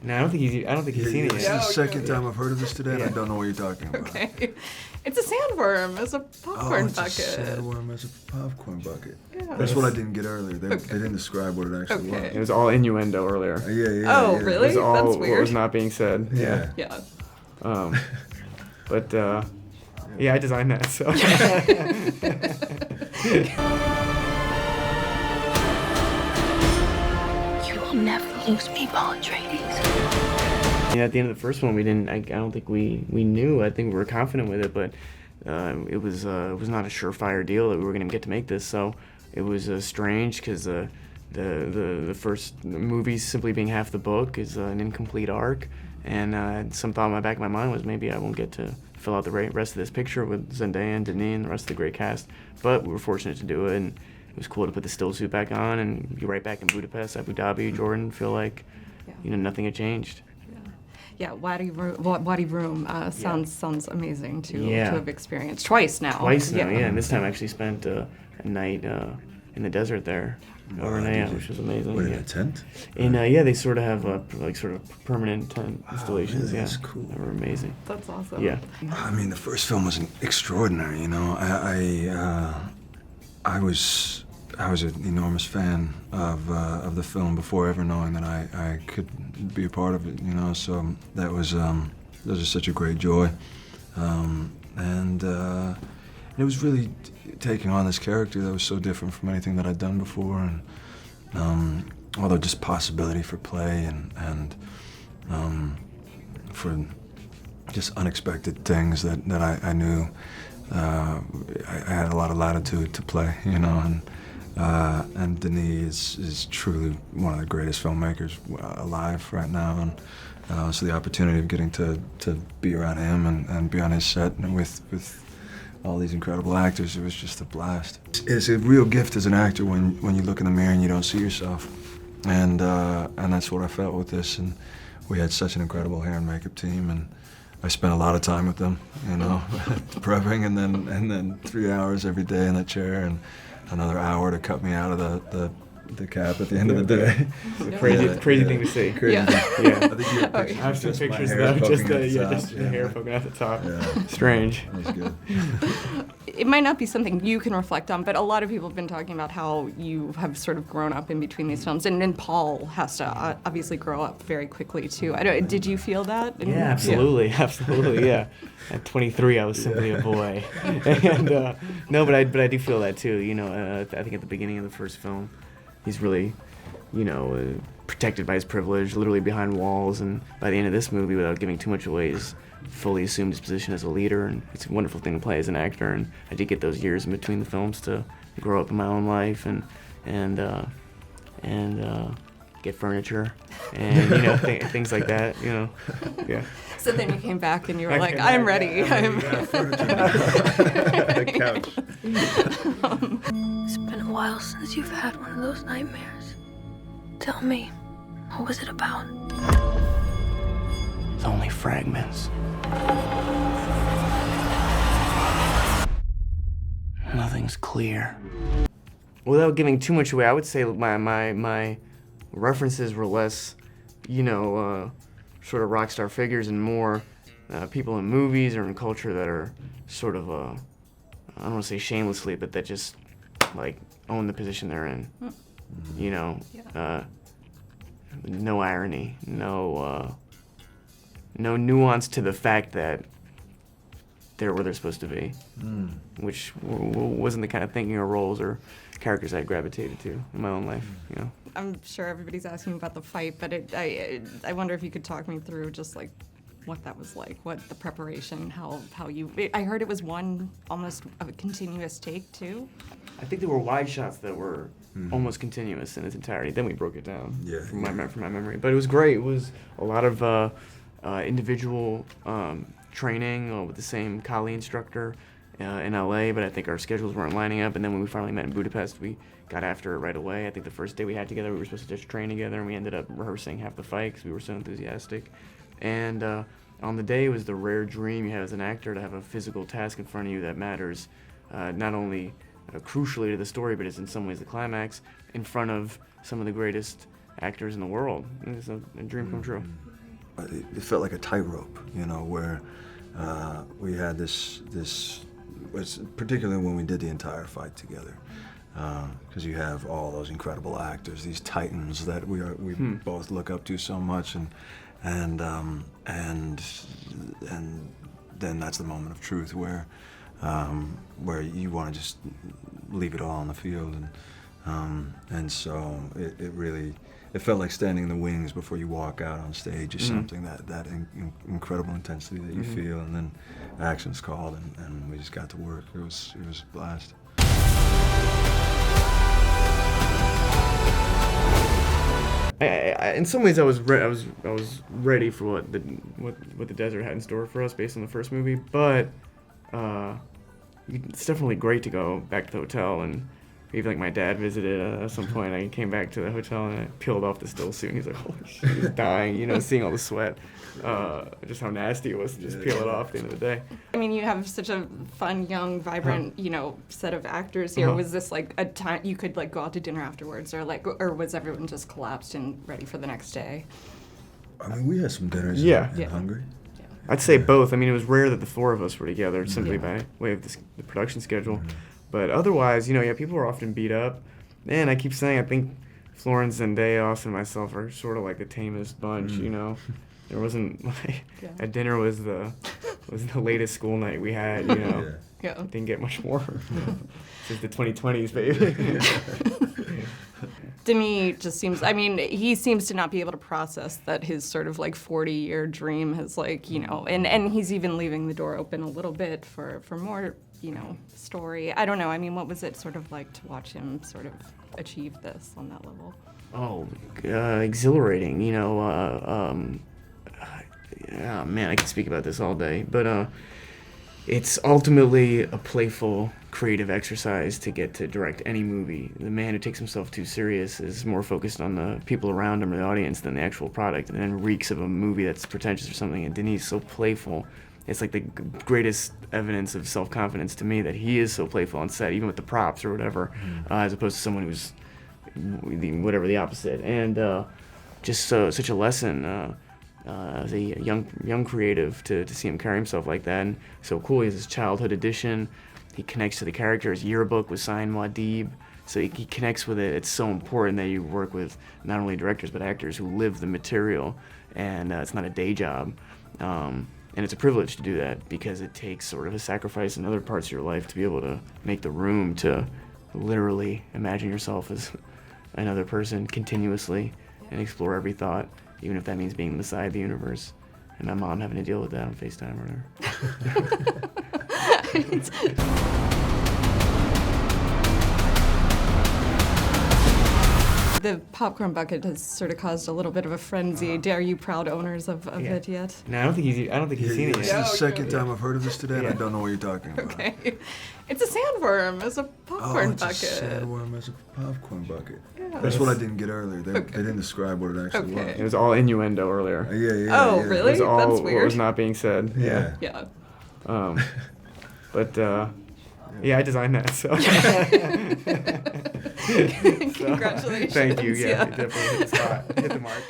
No, I don't think he's seen it This yet. is the second time I've heard of this today, and I don't know what you're talking about. Okay. It's a sandworm. It's a popcorn it's bucket. a sandworm as a popcorn bucket. Yeah. That's what I didn't get earlier. They didn't describe what it actually Okay. It was all innuendo earlier. was. Yeah. Oh, yeah. really? It was all That's what weird. was not being said. Yeah. Yeah. But I designed that, so. You will never lose me, Paul Atreides. Yeah, at the end of the first one, I don't think we knew. I think we were confident with it, but it was not a surefire deal that we were going to get to make this. So it was strange because the first movie simply being half the book is an incomplete arc, and some thought in the back of my mind was maybe I won't get to fill out the rest of this picture with Zendaya and Denis and the rest of the great cast. But we were fortunate to do it, and it was cool to put the still suit back on and be right back in Budapest, Abu Dhabi, Jordan. Feel like nothing had changed. Yeah, Wadi Room sounds amazing to have experienced twice now. Yeah, and this time I actually spent a night in the desert there overnight, which was amazing. What, in a tent? And they sort of have sort of permanent tent installations. Really? That's cool. They were amazing. That's awesome. Yeah. I mean, the first film was extraordinary. You know, I was an enormous fan of the film before ever knowing that I could be a part of it. You know, so that was such a great joy, and it was really taking on this character that was so different from anything that I'd done before, and although just possibility for play and for just unexpected things that I knew I had a lot of latitude to play, you know, and Denis is truly one of the greatest filmmakers alive right now, and so the opportunity of getting to be around him and be on his set and with all these incredible actors, it was just a blast. It's a real gift as an actor when you look in the mirror and you don't see yourself, and that's what I felt with this. And we had such an incredible hair and makeup team, and I spent a lot of time with them, you know, prepping, and then 3 hours every day in that chair, and another hour to cut me out of the cap at the end of the day. Crazy thing to see. Crazy. Yeah. Yeah. I think you have I have some just my pictures hair though, just poking at the top. the hair poking out the top. Yeah. Strange. That's good. It might not be something you can reflect on, but a lot of people have been talking about how you have sort of grown up in between these films, and Paul has to obviously grow up very quickly too. Did you feel that? Yeah, absolutely, absolutely, yeah. At 23, I was simply a boy, and no, but I do feel that too. You know, I think at the beginning of the first film, he's really, protected by his privilege, literally behind walls, and by the end of this movie, without giving too much away, he's fully assumed his position as a leader, and it's a wonderful thing to play as an actor. And I did get those years in between the films to grow up in my own life and get furniture and things like that. Yeah. So then you came back and you were like, I'm ready. The couch. It's been a while since you've had one of those nightmares. Tell me, what was it about? It's only fragments. Nothing's clear. Without giving too much away, I would say my references were less, sort of rock star figures and more people in movies or in culture that are sort of, I don't want to say shamelessly, but that just like own the position they're in. No irony, no nuance to the fact that they're where they're supposed to be, which wasn't the kind of thinking or roles or characters I gravitated to in my own life. I'm sure everybody's asking about the fight, but I wonder if you could talk me through just like what that was like, what the preparation, how you. I heard it was almost a continuous take too. I think there were wide shots that were almost continuous in its entirety. Then we broke it down from my memory. But it was great. It was a lot of individual training with the same Kali instructor in LA, but I think our schedules weren't lining up. And then when we finally met in Budapest, we got after it right away. I think the first day we had together, we were supposed to just train together, and we ended up rehearsing half the fight because we were so enthusiastic. And on the day, it was the rare dream you have as an actor to have a physical task in front of you that matters, not only crucially to the story, but is in some ways the climax, in front of some of the greatest actors in the world. It's a dream come true. it felt like a tightrope, where we had this, particularly when we did the entire fight together, because you have all those incredible actors, these titans that we both look up to so much, and then that's the moment of truth where you want to just leave it all on the field, and so it really. It felt like standing in the wings before you walk out on stage, or something, that incredible intensity that you feel, and then action's called, and we just got to work. It was a blast. In some ways, I was ready for what the desert had in store for us based on the first movie, but it's definitely great to go back to the hotel. And even like my dad visited at some point. I came back to the hotel and I peeled off the still suit, and he's like, "Holy shit, he's dying!" Seeing all the sweat, just how nasty it was to just peel it off at the end of the day. I mean, you have such a fun, young, vibrant, set of actors here. Was this like a time you could like go out to dinner afterwards, or was everyone just collapsed and ready for the next day? I mean, we had some dinners in Hungary. Yeah. I'd say both. I mean, it was rare that the four of us were together simply by way of the production schedule. Mm-hmm. But otherwise, people are often beat up. And I keep saying, I think Florence, Zendaya, Austin, and myself are sort of like the tamest bunch, There wasn't, at dinner was the latest school night we had, Yeah. Didn't get much more. Since the 2020s, baby. Denis just seems, he seems to not be able to process that his sort of like 40-year dream has and he's even leaving the door open a little bit for more, story. I don't know. I mean, what was it sort of like to watch him sort of achieve this on that level? Oh, exhilarating, man, I could speak about this all day, but it's ultimately a playful, creative exercise to get to direct any movie. The man who takes himself too serious is more focused on the people around him or the audience than the actual product, and then reeks of a movie that's pretentious or something. And Denis is so playful. It's like the greatest evidence of self-confidence to me that he is so playful on set, even with the props or whatever, as opposed to someone who's the opposite. And just such a lesson as a young creative to see him carry himself like that. And so cool. He has his childhood edition. He connects to the character. His yearbook was signed Muad'Dib. So he connects with it. It's so important that you work with not only directors but actors who live the material, and it's not a day job. And it's a privilege to do that because it takes sort of a sacrifice in other parts of your life to be able to make the room to literally imagine yourself as another person continuously and explore every thought, even if that means being on the side of the universe. And my mom having to deal with that on FaceTime or whatever. The popcorn bucket has sort of caused a little bit of a frenzy. Are you proud owners of it yet? No, I don't think he's seen it This yet. is the second time I've heard of this today, and I don't know what you're talking about. Okay. It's a sandworm as a popcorn bucket. It's a sandworm as a popcorn bucket. Yeah. That's what I didn't get earlier. They didn't describe what it actually was. It was all innuendo earlier. Oh, yeah. really? It was all That's what weird. was not being said. Yeah. Yeah. But I designed that, so. Congratulations. Thank you. Yeah, it definitely hit the mark.